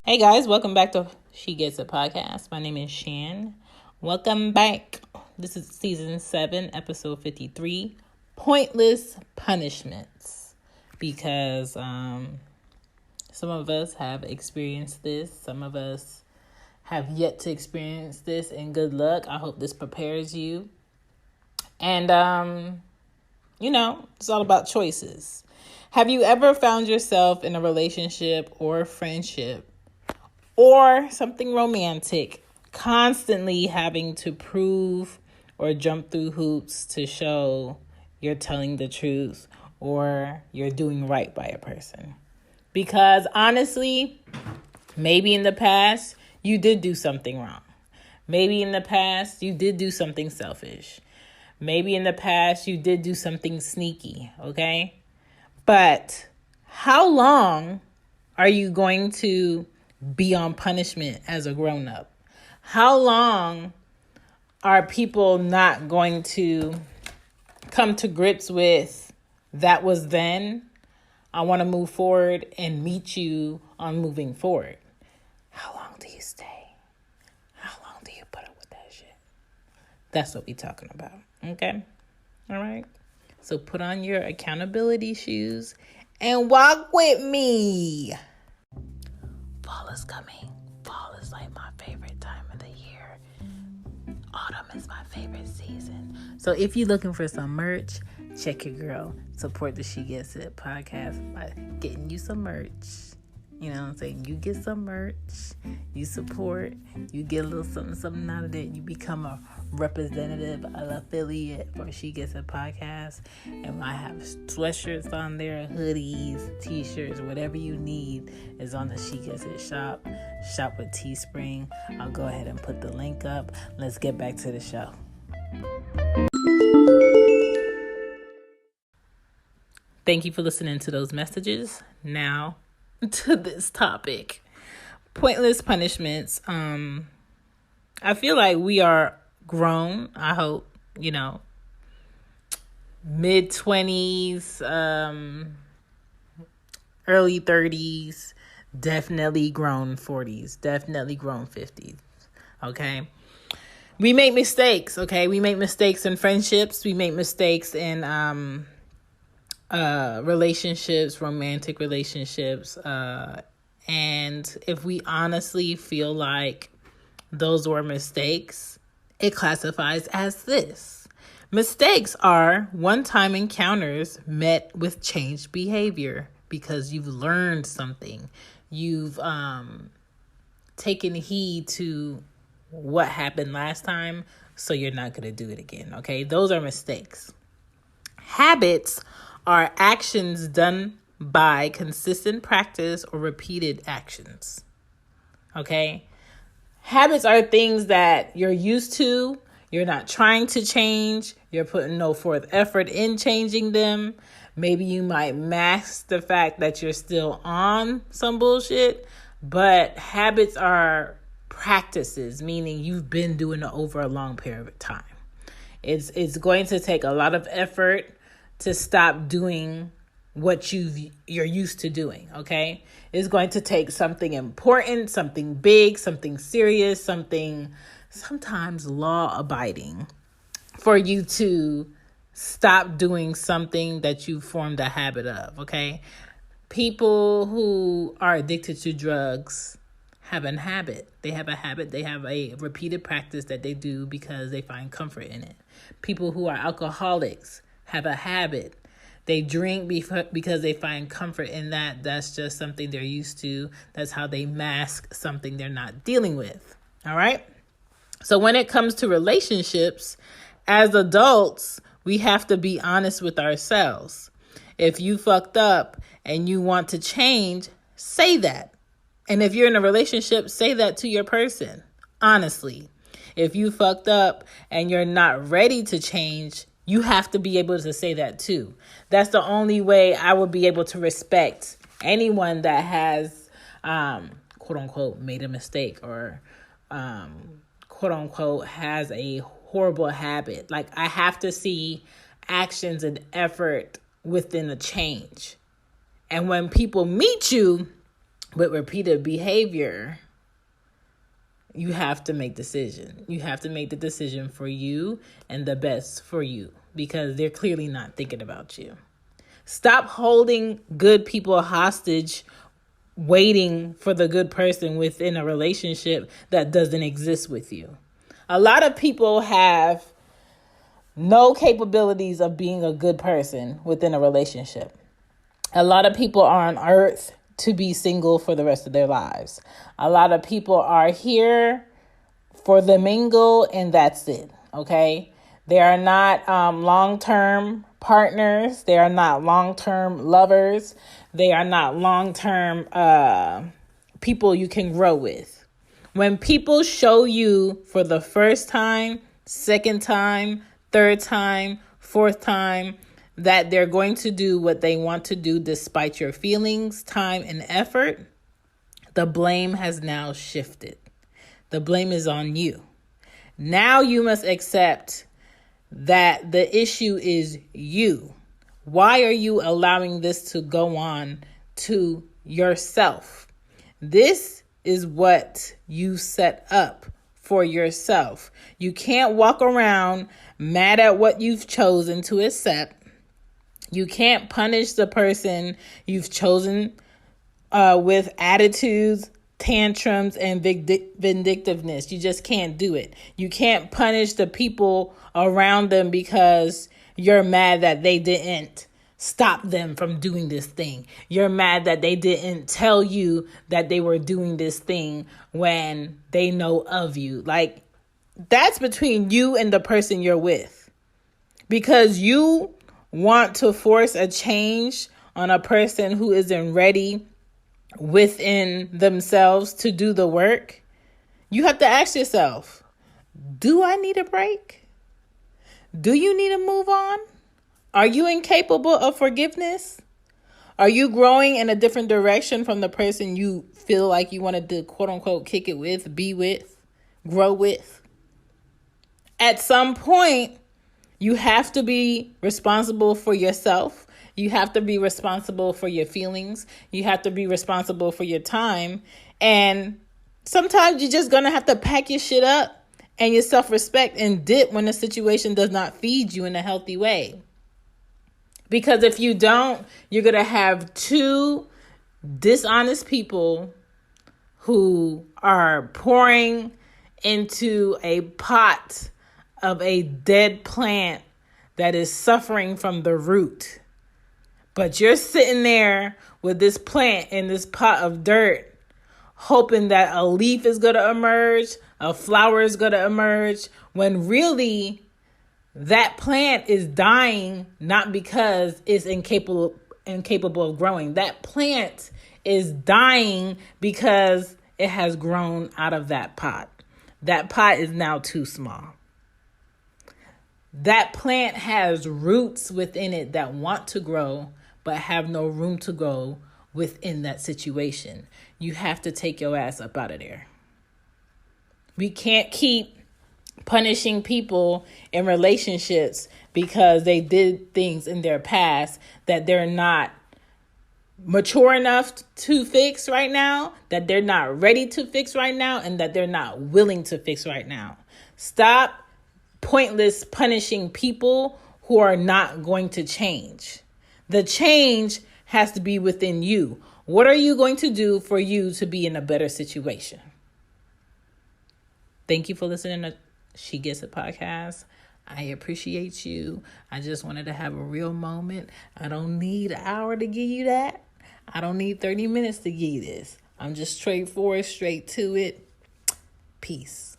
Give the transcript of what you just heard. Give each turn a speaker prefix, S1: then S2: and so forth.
S1: Hey guys, welcome back to She Gets It podcast. My name is Shan. Welcome back. This is season 7, episode 53, Pointless Punishments. Because some of us have experienced this. Some of us have yet to experience this. And good luck. I hope this prepares you. And, it's all about choices. Have you ever found yourself in a relationship or a friendship or something romantic, constantly having to prove or jump through hoops to show you're telling the truth or you're doing right by a person? Because honestly, maybe in the past, you did do something wrong. Maybe in the past, you did do something selfish. Maybe in the past, you did do something sneaky, okay? But how long are you going to be on punishment as a grown-up? How long are people not going to come to grips with that was then? I want to move forward and meet you on moving forward. How long do you stay? How long do you put up with that shit? That's what we're talking about. Okay? All right? So put on your accountability shoes and walk with me. Fall is coming. Fall is like my favorite time of the year. Autumn is my favorite season. So if you're looking for some merch, check your girl. Support the She Gets It podcast by getting you some merch. You know what I'm saying? You get some merch, you support, you get a little something out of it. You become a representative, an affiliate for She Gets It podcast. And I have sweatshirts on there, hoodies, t-shirts, whatever you need is on the She Gets It shop. Shop with Teespring. I'll go ahead and put the link up. Let's get back to the show. Thank you for listening to those messages. Now to this topic, pointless punishments. I feel like we are grown. I hope, mid-20s, early 30s, definitely grown 40s, definitely grown 50s. Okay. We make mistakes. Okay. We make mistakes in friendships. We make mistakes in, relationships, romantic relationships, and if we honestly feel like those were mistakes, it classifies as this. Mistakes are one-time encounters met with changed behavior because you've learned something. You've taken heed to what happened last time, so you're not going to do it again, okay? Those are mistakes. Habits are actions done by consistent practice or repeated actions. Okay? Habits are things that you're used to. You're not trying to change. You're putting no forth effort in changing them. Maybe you might mask the fact that you're still on some bullshit. But habits are practices, meaning you've been doing it over a long period of time. It's going to take a lot of effort to stop doing what you're used to doing, okay? It's going to take something important, something big, something serious, something sometimes law-abiding for you to stop doing something that you formed a habit of, okay? People who are addicted to drugs have a habit. They have a habit. They have a repeated practice that they do because they find comfort in it. People who are alcoholics have a habit. They drink because they find comfort in that. That's just something they're used to. That's how they mask something they're not dealing with. All right? So when it comes to relationships, as adults, we have to be honest with ourselves. If you fucked up and you want to change, say that. And if you're in a relationship, say that to your person, honestly. If you fucked up and you're not ready to change, you have to be able to say that too. That's the only way I would be able to respect anyone that has, quote unquote, made a mistake or, quote unquote, has a horrible habit. Like, I have to see actions and effort within a change. And when people meet you, with repeated behavior, you have to make decision. You have to make the decision for you and the best for you, because they're clearly not thinking about you. Stop holding good people hostage, waiting for the good person within a relationship that doesn't exist with you. A lot of people have no capabilities of being a good person within a relationship. A lot of people are on earth to be single for the rest of their lives. A lot of people are here for the mingle and that's it, okay? They are not long-term partners. They are not long-term lovers. They are not long-term people you can grow with. When people show you for the first time, second time, third time, fourth time, that they're going to do what they want to do despite your feelings, time, and effort, the blame has now shifted. The blame is on you. Now you must accept that the issue is you. Why are you allowing this to go on to yourself? This is what you set up for yourself. You can't walk around mad at what you've chosen to accept. You can't punish the person you've chosen with attitudes, tantrums, and vindictiveness. You just can't do it. You can't punish the people around them because you're mad that they didn't stop them from doing this thing. You're mad that they didn't tell you that they were doing this thing when they know of you. Like, that's between you and the person you're with. Because you want to force a change on a person who isn't ready within themselves to do the work, you have to ask yourself, do I need a break? Do you need to move on? Are you incapable of forgiveness? Are you growing in a different direction from the person you feel like you wanted to, quote unquote, kick it with, be with, grow with? At some point, you have to be responsible for yourself. You have to be responsible for your feelings. You have to be responsible for your time. And sometimes you're just going to have to pack your shit up and your self-respect and dip when the situation does not feed you in a healthy way. Because if you don't, you're going to have two dishonest people who are pouring into a pot of a dead plant that is suffering from the root. But you're sitting there with this plant in this pot of dirt, hoping that a leaf is going to emerge, a flower is going to emerge, when really that plant is dying not because it's incapable of growing. That plant is dying because it has grown out of that pot. That pot is now too small. That plant has roots within it that want to grow, but have no room to grow within that situation. You have to take your ass up out of there. We can't keep punishing people in relationships because they did things in their past that they're not mature enough to fix right now, that they're not ready to fix right now, and that they're not willing to fix right now. Stop pointless punishing people who are not going to change. The change has to be within you. What are you going to do for you to be in a better situation? Thank you for listening to She Gets It podcast. I appreciate you. I just wanted to have a real moment. I don't need an hour to give you that. I don't need 30 minutes to give you this. I'm just straightforward, straight to it. Peace.